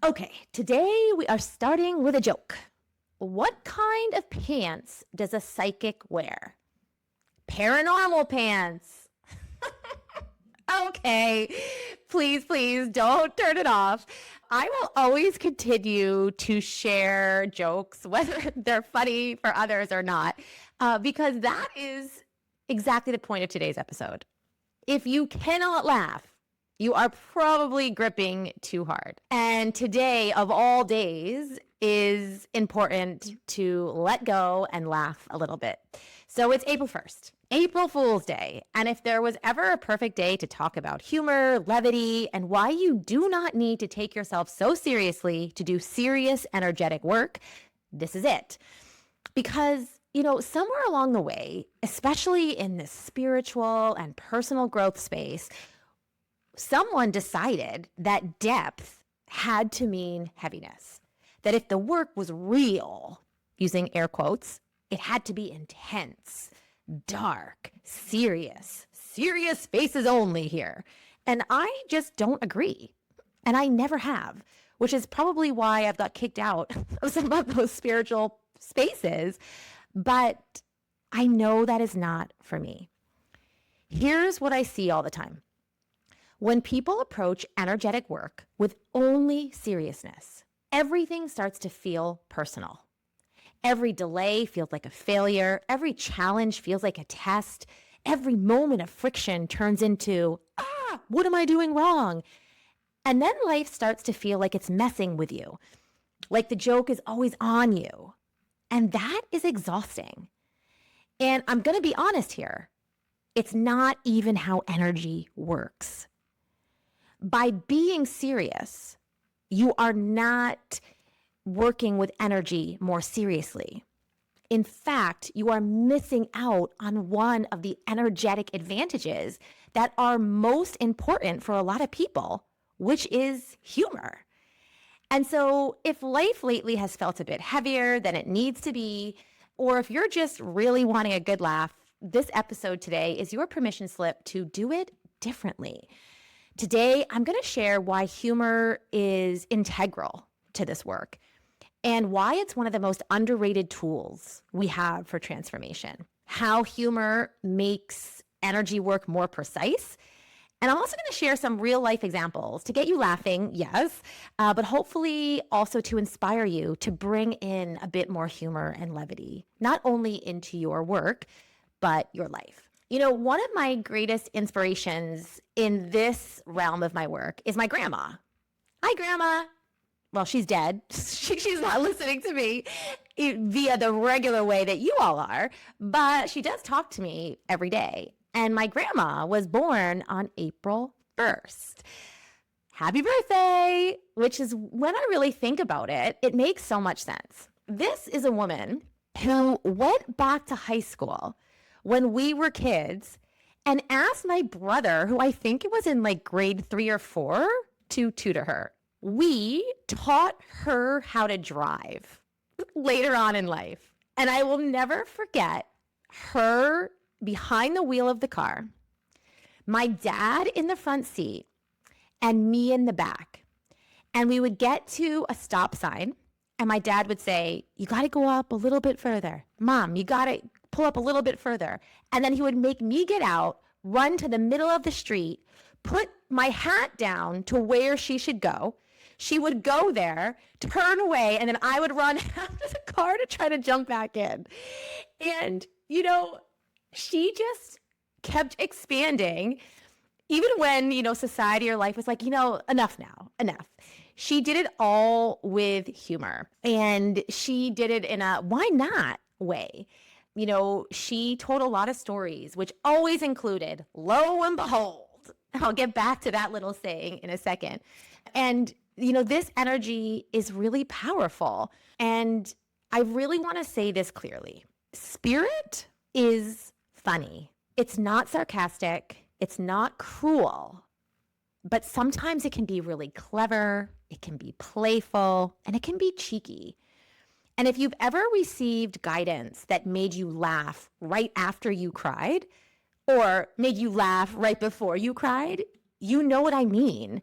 Okay, today we are starting with a joke. What kind of pants does a psychic wear? Paranormal pants. Okay, please don't turn it off. I will always continue to share jokes, whether they're funny for others or not, because that is exactly the point of today's episode. If you cannot laugh, you are probably gripping too hard. And today, of all days, is important to let go and laugh a little bit. So it's April 1st, April Fool's Day. And if there was ever a perfect day to talk about humor, levity, and why you do not need to take yourself so seriously to do serious, energetic work, this is it. Because somewhere along the way, especially in this spiritual and personal growth space, someone decided that depth had to mean heaviness. That if the work was real, using air quotes, it had to be intense, dark, serious faces only here. And I just don't agree. And I never have, which is probably why I've got kicked out of some of those spiritual spaces. But I know that is not for me. Here's what I see all the time. When people approach energetic work with only seriousness, everything starts to feel personal. Every delay feels like a failure. Every challenge feels like a test. Every moment of friction turns into, what am I doing wrong? And then life starts to feel like it's messing with you, like the joke is always on you. And that is exhausting. And I'm going to be honest here. It's not even how energy works. By being serious, you are not working with energy more seriously. In fact, you are missing out on one of the energetic advantages that are most important for a lot of people, which is humor. And so if life lately has felt a bit heavier than it needs to be, or if you're just really wanting a good laugh, this episode today is your permission slip to do it differently. Today, I'm going to share why humor is integral to this work and why it's one of the most underrated tools we have for transformation, how humor makes energy work more precise. And I'm also going to share some real life examples to get you laughing, yes, but hopefully also to inspire you to bring in a bit more humor and levity, not only into your work, but your life. One of my greatest inspirations in this realm of my work is my grandma. Hi, Grandma. Well, she's dead. She's not listening to me via the regular way that you all are, but she does talk to me every day. And my grandma was born on April 1st. Happy birthday, which is when I really think about it, it makes so much sense. This is a woman who went back to high school when we were kids and asked my brother, who I think it was in like grade 3 or 4, to tutor her. We taught her how to drive later on in life. And I will never forget her behind the wheel of the car, my dad in the front seat, and me in the back. And we would get to a stop sign, and my dad would say, "You got to go up a little bit further. Mom, you got to pull up a little bit further." And then he would make me get out, run to the middle of the street, put my hat down to where she should go. She would go there, turn away, and then I would run after the car to try to jump back in. And, she just kept expanding, even when, society or life was like, enough now, enough. She did it all with humor, and she did it in a why not way. She told a lot of stories, which always included, lo and behold. I'll get back to that little saying in a second. And, this energy is really powerful. And I really want to say this clearly. Spirit is funny. It's not sarcastic. It's not cruel. But sometimes it can be really clever. It can be playful, and it can be cheeky. And if you've ever received guidance that made you laugh right after you cried, or made you laugh right before you cried, you know what I mean.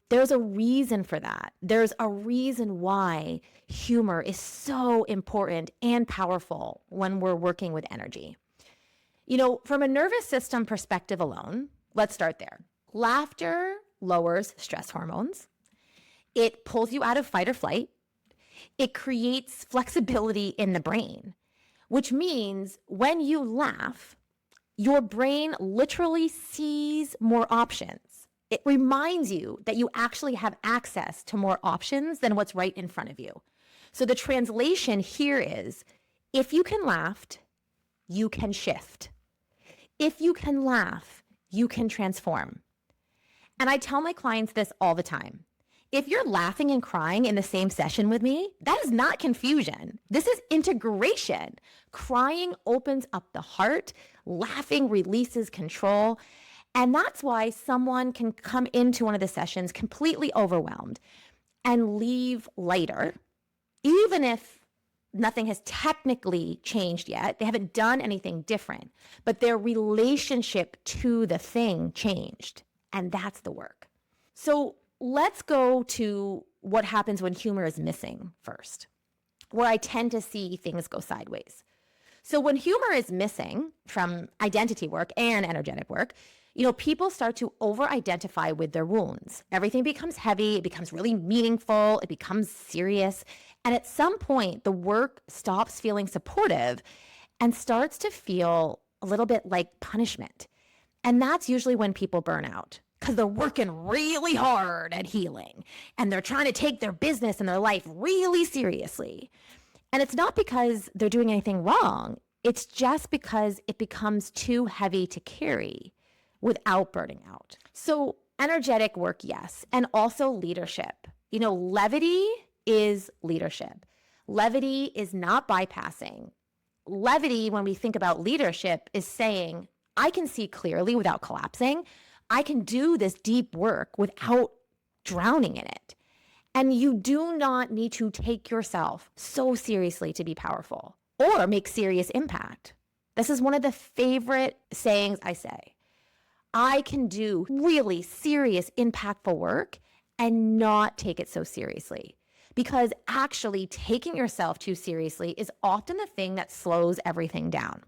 There's a reason for that. There's a reason why humor is so important and powerful when we're working with energy. From a nervous system perspective alone, let's start there. Laughter lowers stress hormones. It pulls you out of fight or flight. It creates flexibility in the brain, which means when you laugh, your brain literally sees more options. It reminds you that you actually have access to more options than what's right in front of you. So the translation here is, if you can laugh, you can shift. If you can laugh, you can transform. And I tell my clients this all the time. If you're laughing and crying in the same session with me, that is not confusion. This is integration. Crying opens up the heart. Laughing releases control. And that's why someone can come into one of the sessions completely overwhelmed and leave lighter, even if nothing has technically changed yet. They haven't done anything different, but their relationship to the thing changed. And that's the work. So let's go to what happens when humor is missing first, where I tend to see things go sideways. So when humor is missing from identity work and energetic work, people start to over-identify with their wounds. Everything becomes heavy. It becomes really meaningful. It becomes serious. And at some point, the work stops feeling supportive and starts to feel a little bit like punishment. And that's usually when people burn out, because they're working really hard at healing and they're trying to take their business and their life really seriously. And it's not because they're doing anything wrong. It's just because it becomes too heavy to carry without burning out. So energetic work, yes. And also leadership. Levity is leadership. Levity is not bypassing. Levity, when we think about leadership, is saying, I can see clearly without collapsing. I can do this deep work without drowning in it. And you do not need to take yourself so seriously to be powerful or make serious impact. This is one of the favorite sayings I say. I can do really serious, impactful work and not take it so seriously. Because actually taking yourself too seriously is often the thing that slows everything down.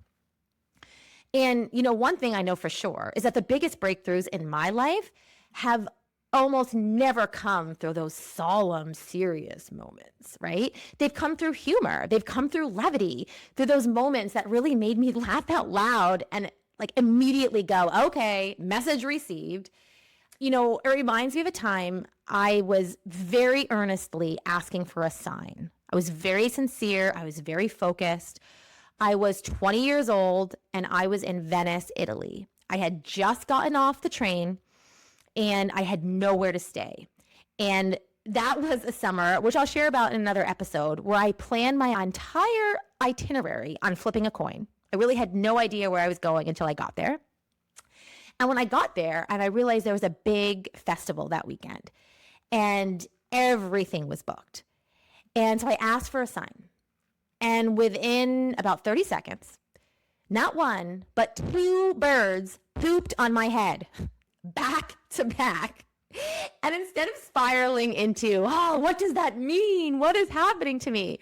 And, one thing I know for sure is that the biggest breakthroughs in my life have almost never come through those solemn, serious moments, right? They've come through humor. They've come through levity, through those moments that really made me laugh out loud and immediately go, okay, message received. It reminds me of a time I was very earnestly asking for a sign. I was very sincere. I was very focused. I was 20 years old and I was in Venice, Italy. I had just gotten off the train and I had nowhere to stay. And that was a summer, which I'll share about in another episode, where I planned my entire itinerary on flipping a coin. I really had no idea where I was going until I got there. And when I got there, and I realized there was a big festival that weekend, and everything was booked. And so I asked for a sign. And within about 30 seconds, not one, but two birds pooped on my head, back to back. And instead of spiraling into, oh, what does that mean? What is happening to me?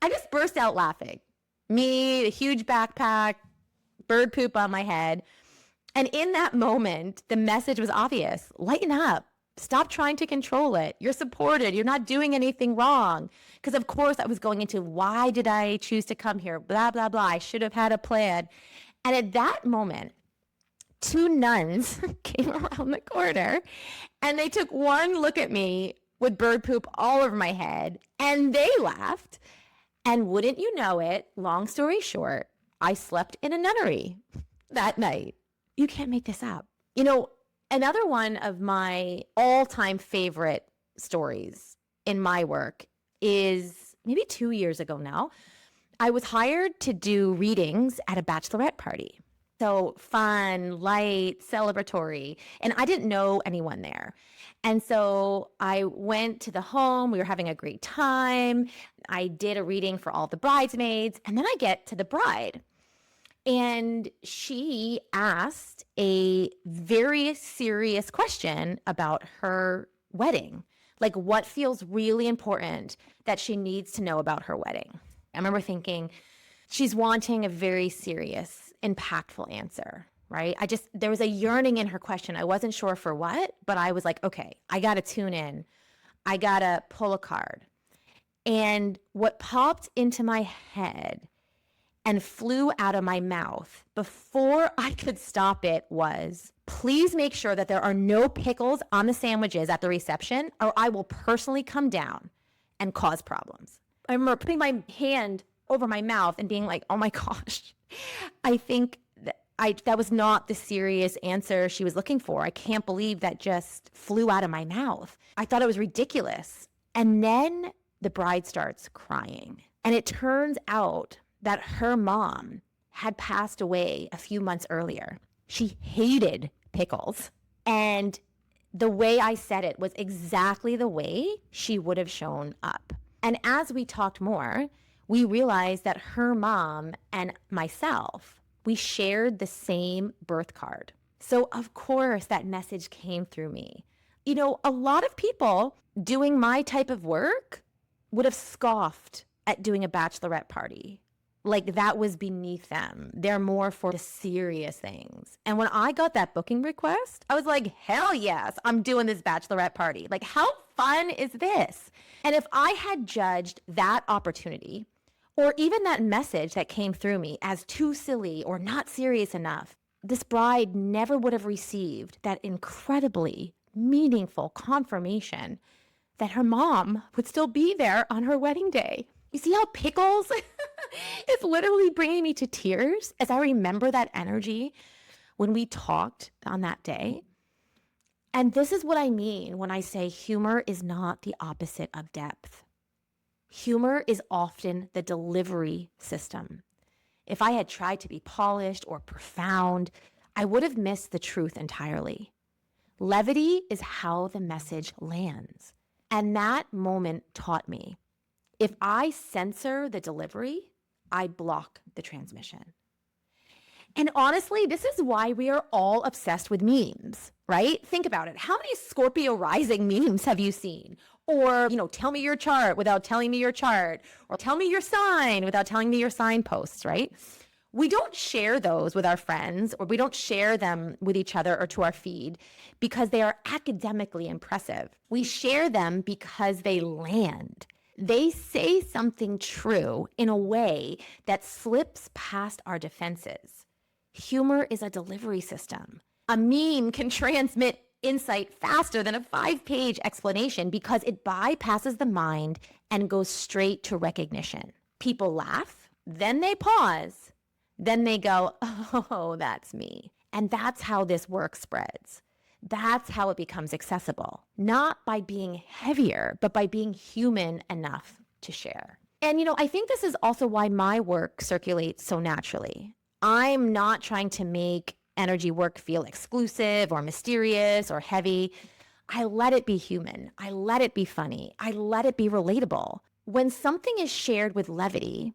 I just burst out laughing. Me, a huge backpack, bird poop on my head. And in that moment, the message was obvious. Lighten up. Stop trying to control it. You're supported. You're not doing anything wrong. Because, of course, I was going into, why did I choose to come here? Blah, blah, blah. I should have had a plan. And at that moment, two nuns came around the corner and they took one look at me with bird poop all over my head and they laughed. And wouldn't you know it, long story short, I slept in a nunnery that night. You can't make this up. Another one of my all-time favorite stories in my work is maybe 2 years ago now. I was hired to do readings at a bachelorette party. So fun, light, celebratory. And I didn't know anyone there. And so I went to the home. We were having a great time. I did a reading for all the bridesmaids. And then I get to the bride. And she asked a very serious question about her wedding. Like, what feels really important that she needs to know about her wedding? I remember thinking, she's wanting a very serious, impactful answer, right? There was a yearning in her question. I wasn't sure for what, but I was like, okay, I got to tune in. I got to pull a card. And what popped into my head and flew out of my mouth before I could stop it was, please make sure that there are no pickles on the sandwiches at the reception, or I will personally come down and cause problems. I remember putting my hand over my mouth and being like, oh my gosh, I think that was not the serious answer she was looking for. I can't believe that just flew out of my mouth. I thought it was ridiculous. And then the bride starts crying. And it turns out that her mom had passed away a few months earlier. She hated pickles. And the way I said it was exactly the way she would have shown up. And as we talked more, we realized that her mom and myself, we shared the same birth card. So of course that message came through me. You know, a lot of people doing my type of work would have scoffed at doing a bachelorette party. Like, that was beneath them. They're more for the serious things. And when I got that booking request, I was like, hell yes, I'm doing this bachelorette party. Like, how fun is this? And if I had judged that opportunity, or even that message that came through me, as too silly or not serious enough, this bride never would have received that incredibly meaningful confirmation that her mom would still be there on her wedding day. You see how Pickles is literally bringing me to tears as I remember that energy when we talked on that day. And this is what I mean when I say humor is not the opposite of depth. Humor is often the delivery system. If I had tried to be polished or profound, I would have missed the truth entirely. Levity is how the message lands. And that moment taught me, if I censor the delivery, I block the transmission. And honestly, this is why we are all obsessed with memes, right? Think about it. How many Scorpio rising memes have you seen? Or, tell me your chart without telling me your chart, or tell me your sign without telling me your sign posts, right? We don't share those with our friends, or we don't share them with each other or to our feed because they are academically impressive. We share them because they land. They say something true in a way that slips past our defenses. Humor is a delivery system. A meme can transmit insight faster than a 5-page explanation because it bypasses the mind and goes straight to recognition. People laugh, then they pause, then they go, oh, that's me. And that's how this work spreads. That's how it becomes accessible, not by being heavier, but by being human enough to share. And, I think this is also why my work circulates so naturally. I'm not trying to make energy work feel exclusive or mysterious or heavy. I let it be human. I let it be funny. I let it be relatable. When something is shared with levity,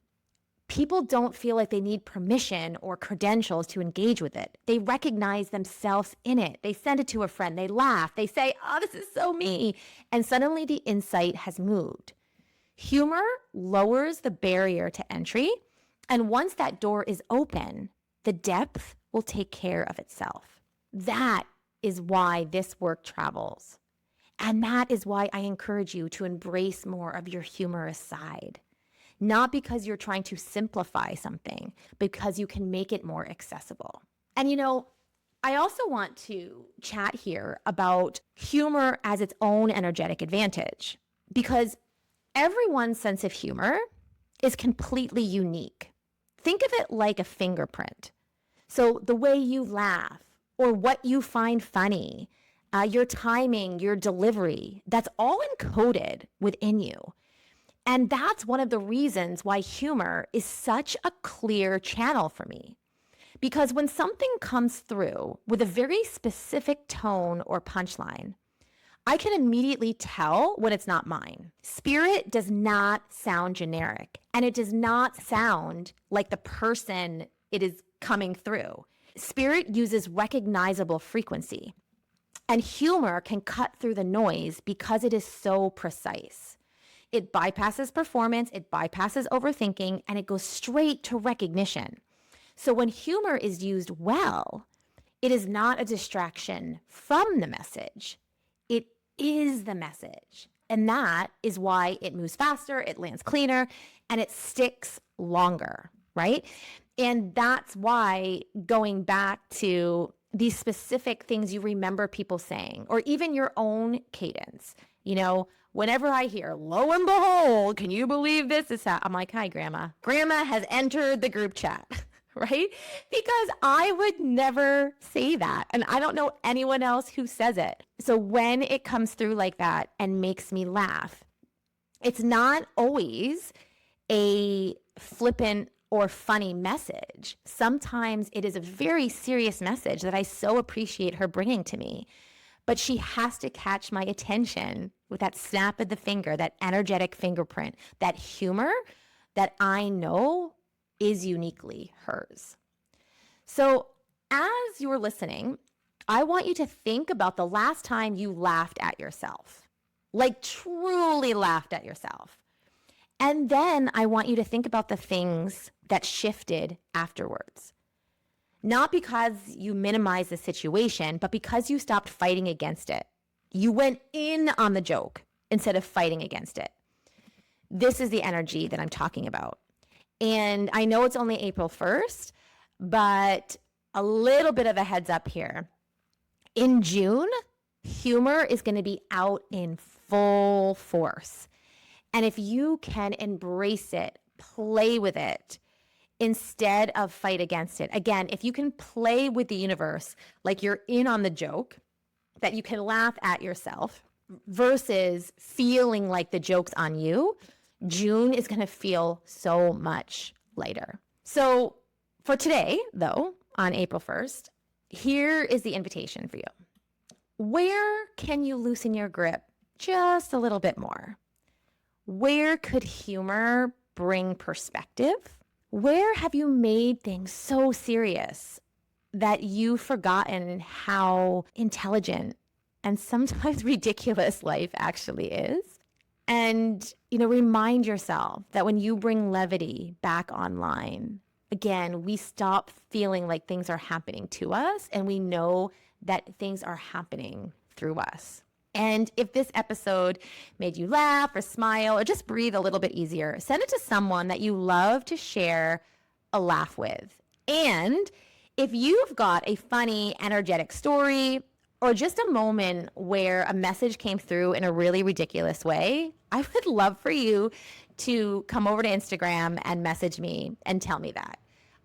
people don't feel like they need permission or credentials to engage with it. They recognize themselves in it. They send it to a friend. They laugh. They say, oh, this is so me. And suddenly the insight has moved. Humor lowers the barrier to entry. And once that door is open, the depth will take care of itself. That is why this work travels. And that is why I encourage you to embrace more of your humorous side. Not because you're trying to simplify something, because you can make it more accessible. And I also want to chat here about humor as its own energetic advantage, because everyone's sense of humor is completely unique. Think of it like a fingerprint. So the way you laugh or what you find funny, your timing, your delivery, that's all encoded within you. And that's one of the reasons why humor is such a clear channel for me. Because when something comes through with a very specific tone or punchline, I can immediately tell when it's not mine. Spirit does not sound generic, and it does not sound like the person it is coming through. Spirit uses recognizable frequency. And humor can cut through the noise because it is so precise. It bypasses performance, it bypasses overthinking, and it goes straight to recognition. So when humor is used well, it is not a distraction from the message. It is the message. And that is why it moves faster, it lands cleaner, and it sticks longer, right? And that's why going back to these specific things you remember people saying, or even your own cadence, whenever I hear, lo and behold, can you believe this is I'm like, hi, Grandma. Grandma has entered the group chat, right? Because I would never say that. And I don't know anyone else who says it. So when it comes through like that and makes me laugh, it's not always a flippant or funny message. Sometimes it is a very serious message that I so appreciate her bringing to me. But she has to catch my attention with that snap of the finger, that energetic fingerprint, that humor that I know is uniquely hers. So as you're listening, I want you to think about the last time you laughed at yourself, like truly laughed at yourself. And then I want you to think about the things that shifted afterwards. Not because you minimized the situation, but because you stopped fighting against it. You went in on the joke instead of fighting against it. This is the energy that I'm talking about. And I know it's only April 1st, but a little bit of a heads up here. In June, humor is going to be out in full force. And if you can embrace it, play with it, instead of fight against it. Again, if you can play with the universe like you're in on the joke, that you can laugh at yourself versus feeling like the joke's on you, June is going to feel so much lighter. So for today, though, on April 1st, here is the invitation for you. Where can you loosen your grip just a little bit more? Where could humor bring perspective? Where have you made things so serious that you've forgotten how intelligent and sometimes ridiculous life actually is? And, remind yourself that when you bring levity back online, again, we stop feeling like things are happening to us, and we know that things are happening through us. And if this episode made you laugh or smile or just breathe a little bit easier, send it to someone that you love to share a laugh with. And if you've got a funny, energetic story or just a moment where a message came through in a really ridiculous way, I would love for you to come over to Instagram and message me and tell me that.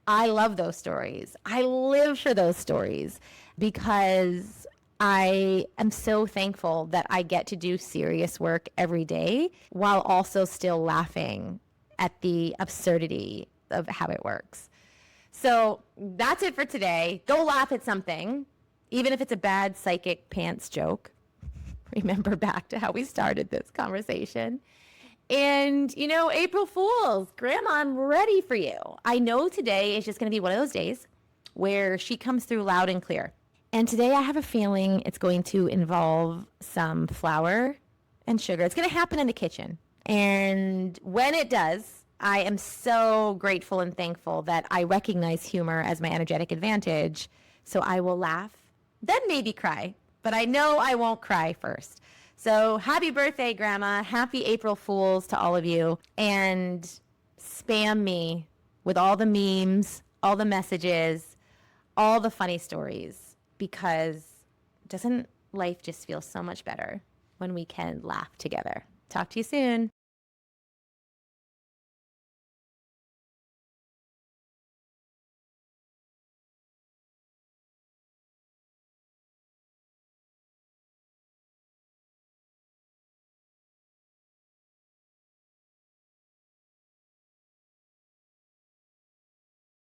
I love those stories. I live for those stories because I am so thankful that I get to do serious work every day while also still laughing at the absurdity of how it works. So that's it for today. Go laugh at something, even if it's a bad psychic pants joke. Remember back to how we started this conversation. And, April Fools, Grandma, I'm ready for you. I know today is just going to be one of those days where she comes through loud and clear. And today I have a feeling it's going to involve some flour and sugar. It's going to happen in the kitchen. And when it does, I am so grateful and thankful that I recognize humor as my energetic advantage. So I will laugh, then maybe cry. But I know I won't cry first. So happy birthday, Grandma. Happy April Fools to all of you. And spam me with all the memes, all the messages, all the funny stories. Because doesn't life just feel so much better when we can laugh together? Talk to you soon.